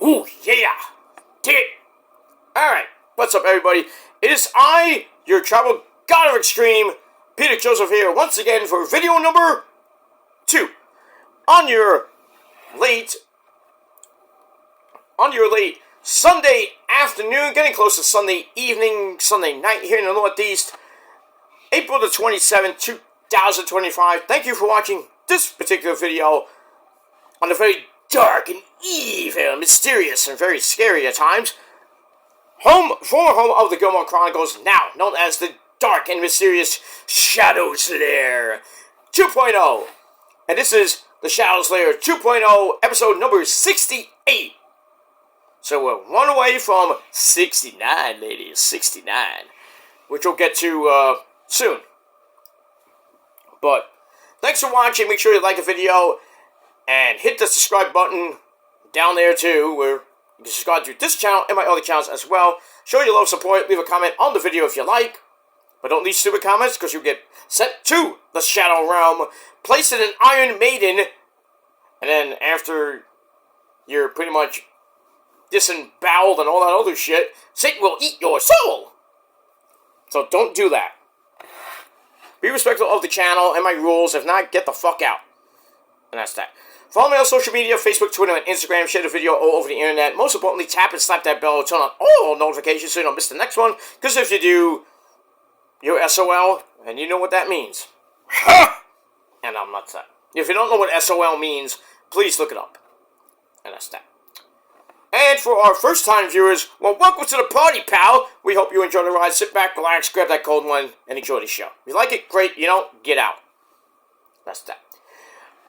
Ooh, yeah! Dig it! Alright, what's up, everybody? It is I, your travel god of extreme, Peter Joseph here, once again for video number 2. On your late Sunday afternoon, getting close to Sunday evening, Sunday night here in the Northeast, April the 27th, 2025. Thank you for watching this particular video on the very dark and evil, mysterious, and very scary at times former home of the Gilmore Chronicles, now known as the dark and mysterious Shadows Lair 2.0. And this is the Shadows Lair 2.0, episode number 68. So we're one away from 69, ladies, 69, which we'll get to soon. But thanks for watching. Make sure you like the video and hit the subscribe button down there too, where you can subscribe to this channel and my other channels as well. Show your love, support, leave a comment on the video if you like. But don't leave stupid comments, because you'll get sent to the Shadow Realm, placed in an Iron Maiden, and then after you're pretty much disemboweled and all that other shit, Satan will eat your soul! So don't do that. Be respectful of the channel and my rules. If not, get the fuck out. And that's that. Follow me on social media, Facebook, Twitter, and Instagram. Share the video all over the internet. Most importantly, tap and slap that bell. Turn on all notifications so you don't miss the next one. Because if you do, you're SOL, and you know what that means. And I'm not that. If you don't know what SOL means, please look it up. And that's that. And for our first-time viewers, well, welcome to the party, pal. We hope you enjoy the ride. Sit back, relax, grab that cold one, and enjoy the show. If you like it, great. You don't, get out. That's that.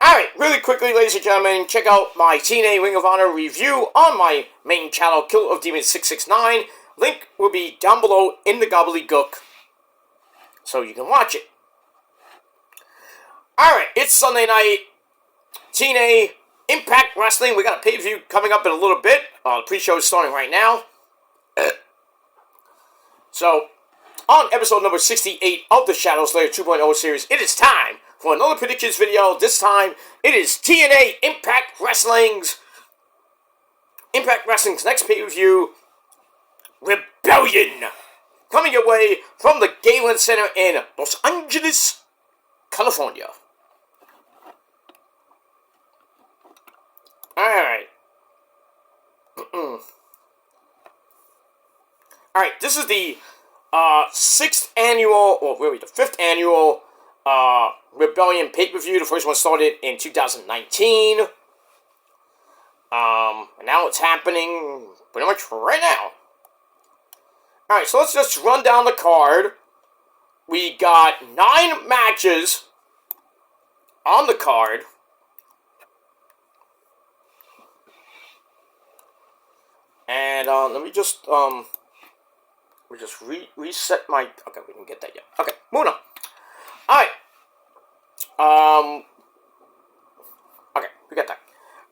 Alright, really quickly, ladies and gentlemen, check out my Tna Ring of Honor review on my main channel, Kill of Demons 669. Link will be down below in the gobbledygook, so you can watch it. Alright, it's Sunday night. Tna Impact Wrestling. We got a pay-per-view coming up in a little bit. The pre-show is starting right now. So, on episode number 68 of the Shadows Lair 2.0 series, it is time for another predictions video. This time, it is TNA Impact Wrestling's next pay-per-view, Rebellion, coming your way from the Galen Center in Los Angeles, California. Alright. Alright, this is the 5th annual Rebellion pay-per-view. The first one started in 2019. And now it's happening pretty much right now. Alright, so let's just run down the card. We got 9 matches on the card. And let me just reset my. Okay, we didn't get that yet. Okay, moving on. All right. Okay, we got that.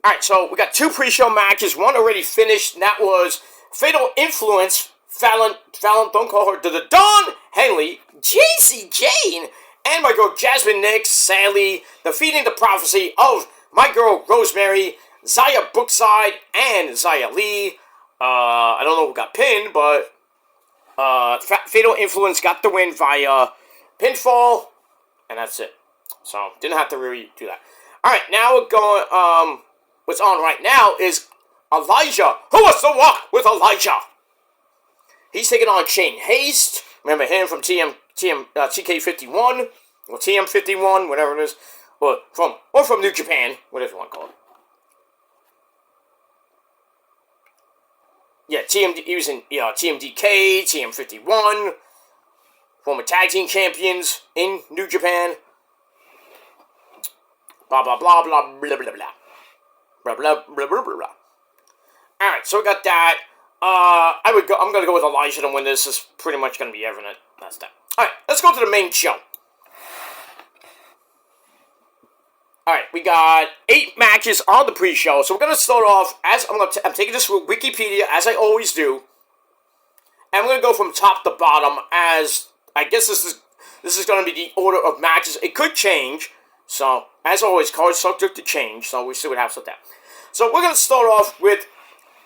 All right, so we got 2 pre-show matches. One already finished, and that was Fatal Influence. Fallon, don't call her the Dawn Henley, JC Jane, and my girl Jasmine Nix, sadly defeating the prophecy of my girl Rosemary, Zaya Brookside, and Zaya Lee. I don't know who got pinned, but Fatal Influence got the win via pinfall, and that's it. So, didn't have to really do that. Alright, now we're going, what's on right now is Elijah. Who wants to walk with Elijah? He's taking on Shane Haste. Remember him from TK51, or TM51, whatever it is. Or from New Japan, whatever you want to call it. Yeah, he was in TMDK, TM51, former tag team champions in New Japan. Blah, blah, blah, blah, blah, blah, blah. Blah, blah, blah, blah, blah. Alright, so we got that. I'm going to go with Elijah to win this. This is pretty much going to be evident. That's that. Alright, let's go to the main show. Alright, we got 8 matches on the pre-show. So we're going to start off, I'm taking this from Wikipedia, as I always do. And I'm going to go from top to bottom, as I guess this is going to be the order of matches. It could change. So, as always, cards subject to change. So we'll see what happens with that. So we're going to start off with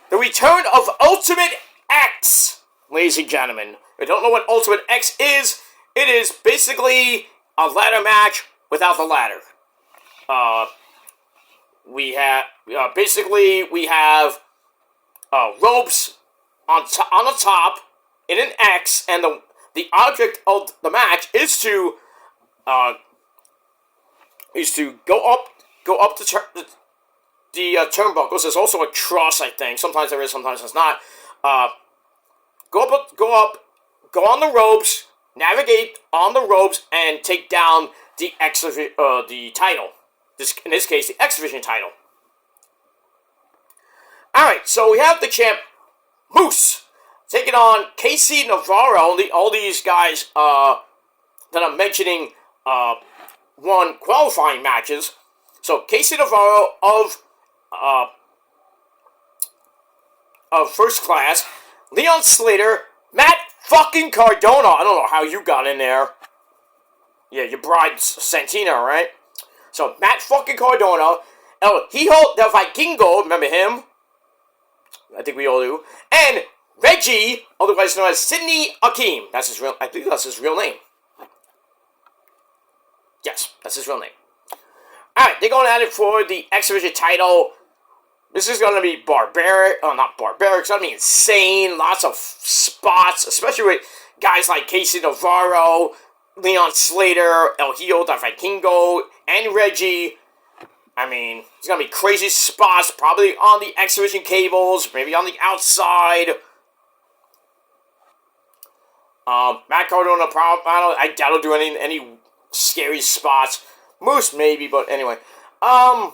the return of Ultimate X, ladies and gentlemen. If you don't know what Ultimate X is, it is basically a ladder match without the ladder. We have ropes on the top in an X, and the object of the match is to go up the turnbuckles. There's also a truss, I think. Sometimes there is, sometimes there's not. Go on the ropes, navigate on the ropes, and take down the title. In this case, the X Division title. Alright, so we have the champ, Moose, taking on Casey Navarro. All these guys that I'm mentioning won qualifying matches. So Casey Navarro of First Class, Leon Slater, Matt fucking Cardona. I don't know how you got in there. Yeah, your bride Santina, right? So Matt fucking Cardona, El Hijo del Vikingo, remember him? I think we all do. And Reggie, otherwise known as Sidney Akeem. I think that's his real name. Yes, that's his real name. Alright, they're going at it for the X Division title. This is going to be barbaric. Oh, not barbaric. It's going to be insane. Lots of spots, especially with guys like Casey Navarro, Leon Slater, El Hijo del Vikingo, and Reggie. I mean, it's going to be crazy spots, probably on the X Division cables, maybe on the outside. Matt Cardona, I doubt he'll do any scary spots. Moose, maybe, but anyway. I'm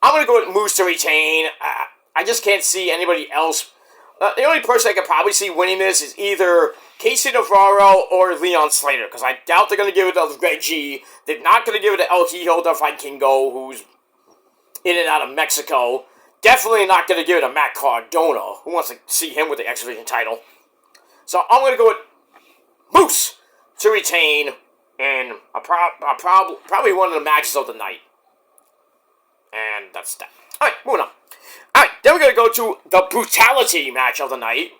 going to go with Moose to retain. I just can't see anybody else. The only person I could probably see winning this is either Casey Navarro or Leon Slater, because I doubt they're going to give it to Reggie. They're not going to give it to El Hijo del Vikingo, who's in and out of Mexico. Definitely not going to give it to Matt Cardona, who wants to see him with the X Division title. So I'm going to go with Moose to retain in probably one of the matches of the night. And that's that. Alright, moving on. Alright, then we're going to go to the brutality match of the night.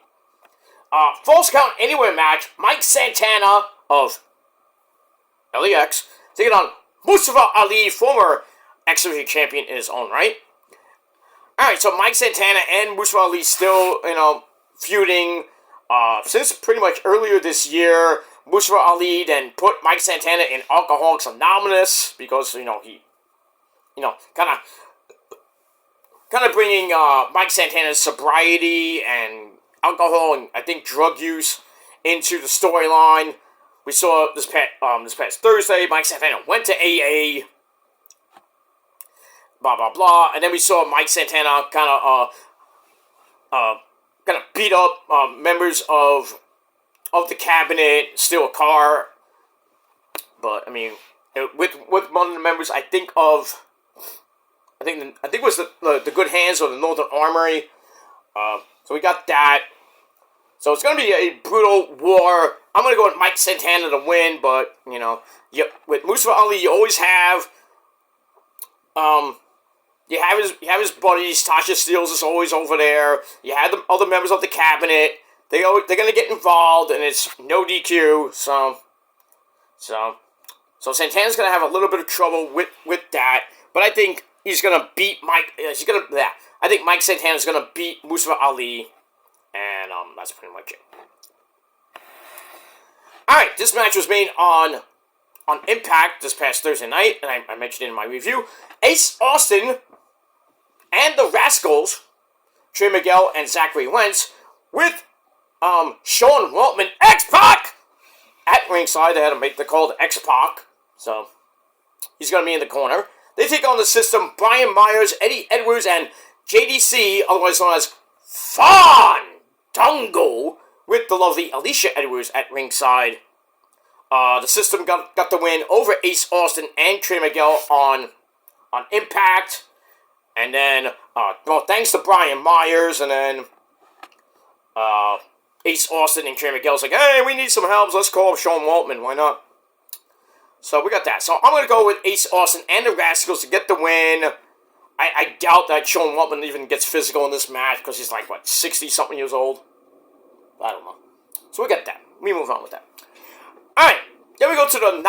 Falls Count Anywhere match. Mike Santana of LEX taking on Mustafa Ali, former X Division champion in his own right. Alright, so Mike Santana and Mustafa Ali still, feuding. Since pretty much earlier this year, Mustafa Ali then put Mike Santana in Alcoholics Anonymous because, he kind of bringing Mike Santana's sobriety and alcohol and I think drug use into the storyline. We saw this past Thursday, Mike Santana went to AA, blah blah blah, and then we saw Mike Santana kind of beat up members of the cabinet, steal a car. But I mean, with one of the members, I think it was the Good Hands or the Northern Armory. So we got that. So it's going to be a brutal war. I'm going to go with Mike Santana to win, but, with Mustafa Ali, you always have, you have his buddies. Tasha Steelz is always over there. You have the other members of the cabinet. They're going to get involved, and it's no DQ. So Santana's going to have a little bit of trouble with that, but I think he's going to beat Mike. I think Mike Santana's going to beat Mustafa Ali, and that's pretty much it. All right, this match was made on Impact this past Thursday night, and I mentioned it in my review. Ace Austin and the Rascals, Trey Miguel and Zachary Wentz, with Sean Waltman, X-Pac, at ringside. They had to make the call to X-Pac, so he's going to be in the corner. They take on the System, Brian Myers, Eddie Edwards, and JDC, otherwise known as Fandango, with the lovely Alicia Edwards at ringside. The System got the win over Ace Austin and Trey Miguel on Impact. And then, thanks to Brian Myers, and then Ace Austin and Trey Miguel's like, hey, we need some help, let's call up Sean Waltman, why not? So we got that. So I'm going to go with Ace Austin and the Rascals to get the win. I doubt that Sean Waltman even gets physical in this match because he's like, what, 60-something years old? I don't know. So we get that. We move on with that. Alright, then we go to the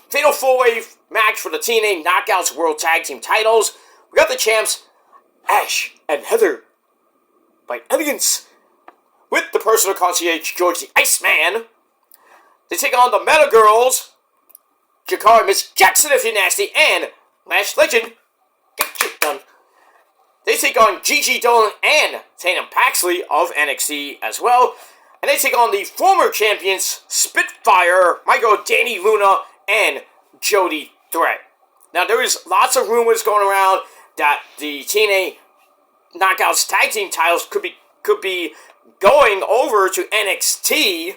Fatal 4-Way match for the TNA Knockouts World Tag Team titles. We got the champs, Ash and Heather, by Elegance, with the personal concierge, George the Iceman. They take on the Meta Girls, Jakara, Miss Jackson if you're nasty, and Lash Legend. Get shit done. They take on Gigi Dolan and Tatum Paxley of NXT as well. And they take on the former champions, Spitfire, Michael, Danny Luna, and Jody Threat. Now, there is lots of rumors going around that the TNA Knockouts Tag Team titles could be going over to NXT.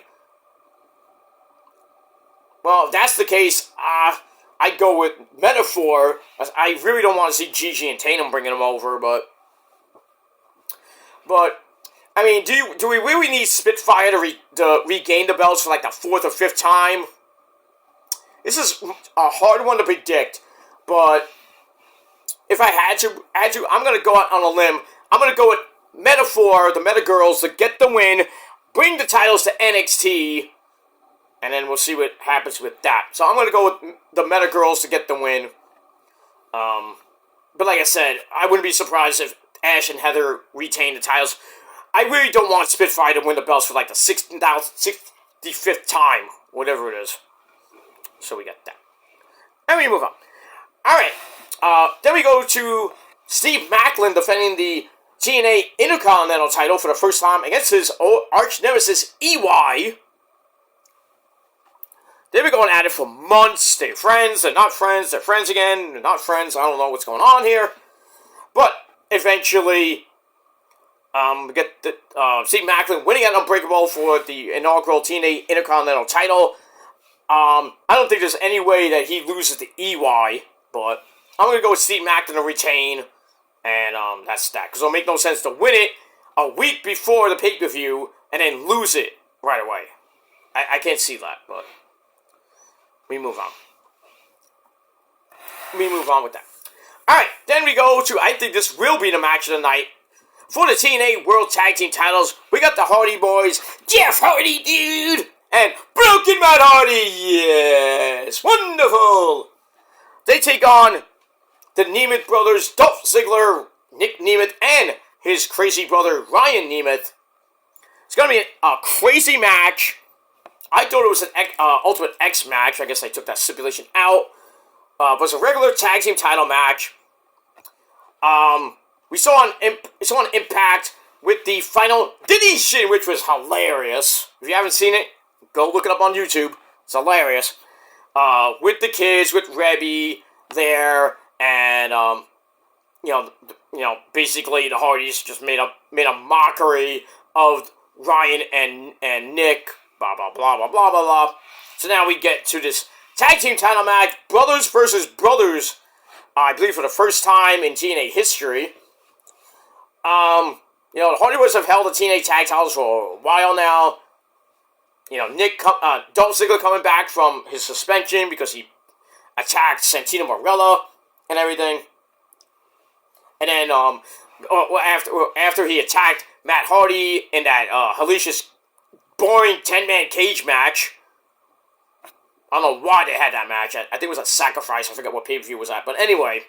Well, if that's the case, I'd go with Metaphor. I really don't want to see Gigi and Tatum bringing them over, but I mean, do we really need Spitfire to regain the belts for like the 4th or 5th time? This is a hard one to predict, but if I had to, I'm gonna go out on a limb. I'm gonna go with Metaphor, the Meta Girls, to get the win, bring the titles to NXT, and then we'll see what happens with that. So I'm gonna go with the Meta Girls to get the win. But like I said, I wouldn't be surprised if Ash and Heather retain the titles. I really don't want Spitfire to win the belts for like the 65th time, whatever it is. So we got that. And we move on. Alright, then we go to Steve Maclin defending the TNA Intercontinental title for the first time against his arch nemesis, EY. They've been going at it for months. They're friends, they're not friends, they're friends again, they're not friends. I don't know what's going on here. But eventually, we get Steve Maclin winning at Unbreakable for the inaugural TNA Intercontinental title. I don't think there's any way that he loses to EY, but I'm going to go with Steve Maclin to retain, and that's that. Because it'll make no sense to win it a week before the pay-per-view and then lose it right away. I can't see that, but we move on. We move on with that. Alright, then we go to, I think this will be the match of the night. For the TNA World Tag Team titles, we got the Hardy Boys, Jeff Hardy, dude, and Broken Matt Hardy, yes, wonderful. They take on the Nemeth brothers, Dolph Ziggler, Nick Nemeth, and his crazy brother, Ryan Nemeth. It's going to be a crazy match. I thought it was an Ultimate X match. I guess I took that stipulation out. But it's a regular tag team title match. We saw on Impact with the final deletion, which was hilarious. If you haven't seen it, go look it up on YouTube. It's hilarious. With the kids, with Rebby there, and basically the Hardys just made a mockery of Ryan and Nick. Blah blah blah blah blah blah blah. So now we get to this tag team title match, brothers versus brothers. I believe for the first time in TNA history. The Hardy Boys have held the TNA tag titles for a while now. Dolph Ziggler coming back from his suspension because he attacked Santino Marella and everything. And then, after he attacked Matt Hardy in that hellacious, boring 10-man cage match. I don't know why they had that match. I think it was a sacrifice. I forget what pay-per-view was at. But anyway.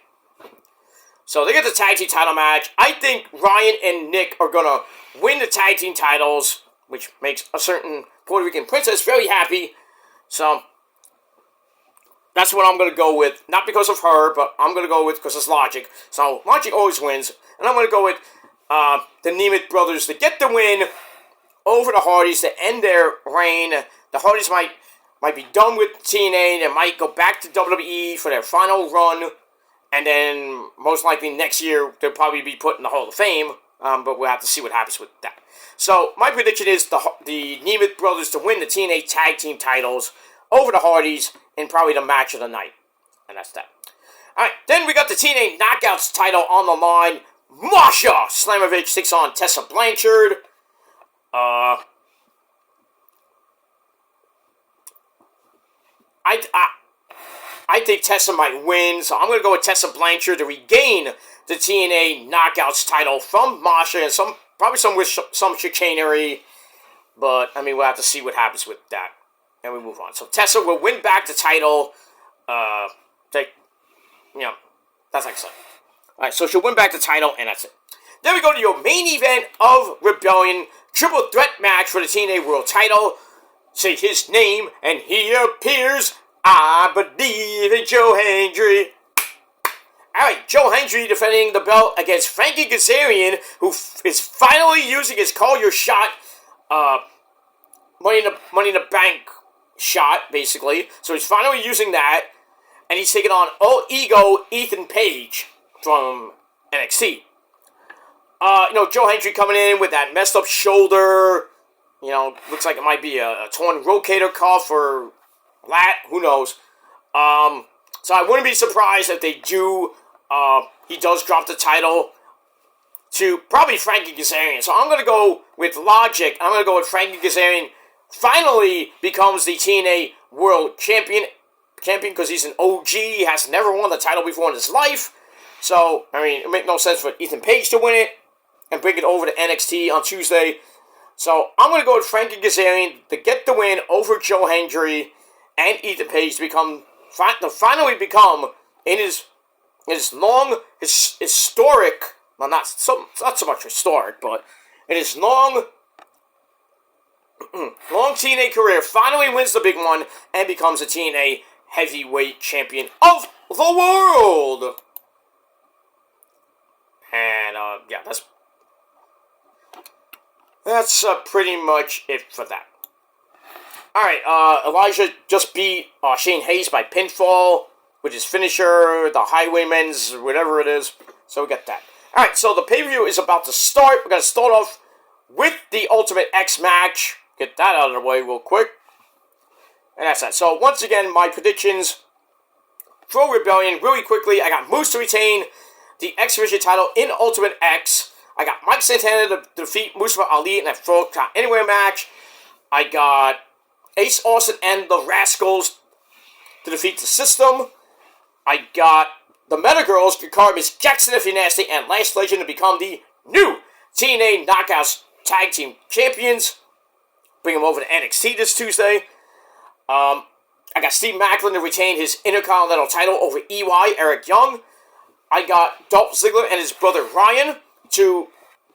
So they get the tag team title match. I think Ryan and Nick are going to win the tag team titles, which makes a certain Puerto Rican princess very happy. So that's what I'm going to go with. Not because of her, but I'm going to go with because it's logic. So logic always wins. And I'm going to go with the Nemeth brothers to get the win over the Hardys to end their reign. The Hardys might be done with TNA. They might go back to WWE for their final run. And then, most likely next year, they'll probably be put in the Hall of Fame. But we'll have to see what happens with that. So, my prediction is the Nemeth brothers to win the TNA Tag Team titles over the Hardys in probably the match of the night. And that's that. Alright, then we got the TNA Knockouts title on the line. Masha Slamovich takes on Tessa Blanchard. I think Tessa might win, so I'm going to go with Tessa Blanchard to regain the TNA Knockouts title from Masha, and probably some chicanery, but, I mean, we'll have to see what happens with that, and we move on. So Tessa will win back the title, that's like I said. Alright, so she'll win back the title, and that's it. Then we go to your main event of Rebellion, triple threat match for the TNA World title. Say his name, and he appears. I believe in Joe Hendry. Alright, Joe Hendry defending the belt against Frankie Kazarian, who is finally using his Call Your Shot, Money in the Bank shot, basically. So he's finally using that, and he's taking on All Ego Ethan Page from NXT. Joe Hendry coming in with that messed up shoulder. Looks like it might be a torn rotator cuff or lat. Who knows? So I wouldn't be surprised if they do. He does drop the title to probably Frankie Kazarian. So I'm going to go with logic. I'm going to go with Frankie Kazarian finally becomes the TNA World Champion because he's an OG. He has never won the title before in his life. So, I mean, it makes no sense for Ethan Page to win it and bring it over to NXT on Tuesday. So, I'm going to go with Frankie Kazarian to get the win over Joe Hendry and Ethan Page to finally become, in his historic, well, not so much historic, but in his long TNA career, finally wins the big one and becomes a TNA Heavyweight Champion of the world. And, yeah, that's pretty much it for that. Alright, Elijah just beat Shane Hayes by pinfall with his finisher, the Highwayman's, whatever it is. So we got that. Alright, so the pay-per-view is about to start. We're going to start off with the Ultimate X match. Get that out of the way real quick. And that's that. So, once again, my predictions for Rebellion, really quickly. I got Moose to retain the X Division title in Ultimate X. I got Mike Santana to defeat Mustafa Ali in that Full Count Anywhere match. I got Ace Austin and the Rascals to defeat the System. I got the Meta Girls to card Miss Jackson if you're nasty and Last Legend to become the new TNA Knockouts Tag Team Champions. Bring them over to NXT this Tuesday. I got Steve Macklin to retain his Intercontinental title over EY, Eric Young. I got Dolph Ziggler and his brother Ryan to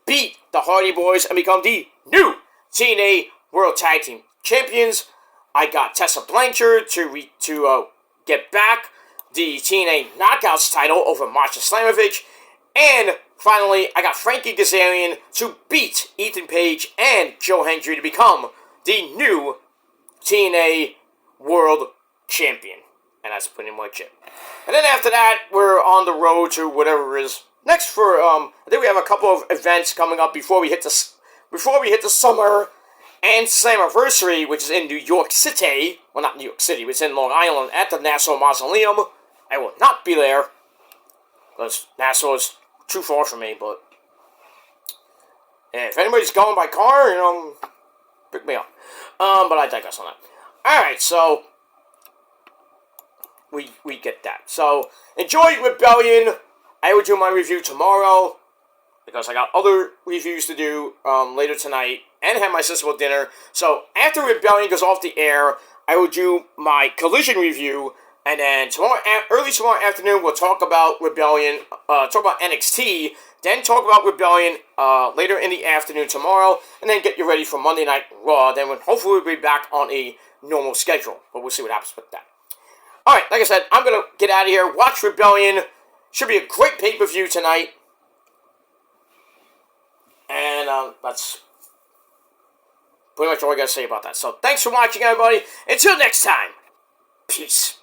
beat the Hardy Boys and become the new TNA World Tag Team Champions. I got Tessa Blanchard to get back the TNA Knockouts title over Masha Slamovich. And finally, I got Frankie Kazarian to beat Ethan Page and Joe Hendry to become the new TNA World Champion. And that's pretty much it. And then after that, we're on the road to whatever is next for, I think we have a couple of events coming up before we hit the summer and Slammiversary, which is in New York City. Well, not New York City, it's in Long Island at the Nassau Mausoleum. I will not be there, because Nassau is too far from me, but if anybody's going by car, pick me up. But I digress on that. Alright, so we get that. So, enjoy Rebellion. I will do my review tomorrow, because I got other reviews to do later tonight, and have my sister with dinner. So, after Rebellion goes off the air, I will do my Collision review, and then early tomorrow afternoon, we'll talk about Rebellion, talk about NXT, then talk about Rebellion later in the afternoon tomorrow, and then get you ready for Monday Night Raw. Then hopefully we'll be back on a normal schedule, but we'll see what happens with that. Alright, like I said, I'm going to get out of here, watch Rebellion. Should be a great pay-per-view tonight. And that's pretty much all I got to say about that. So thanks for watching, everybody. Until next time, peace.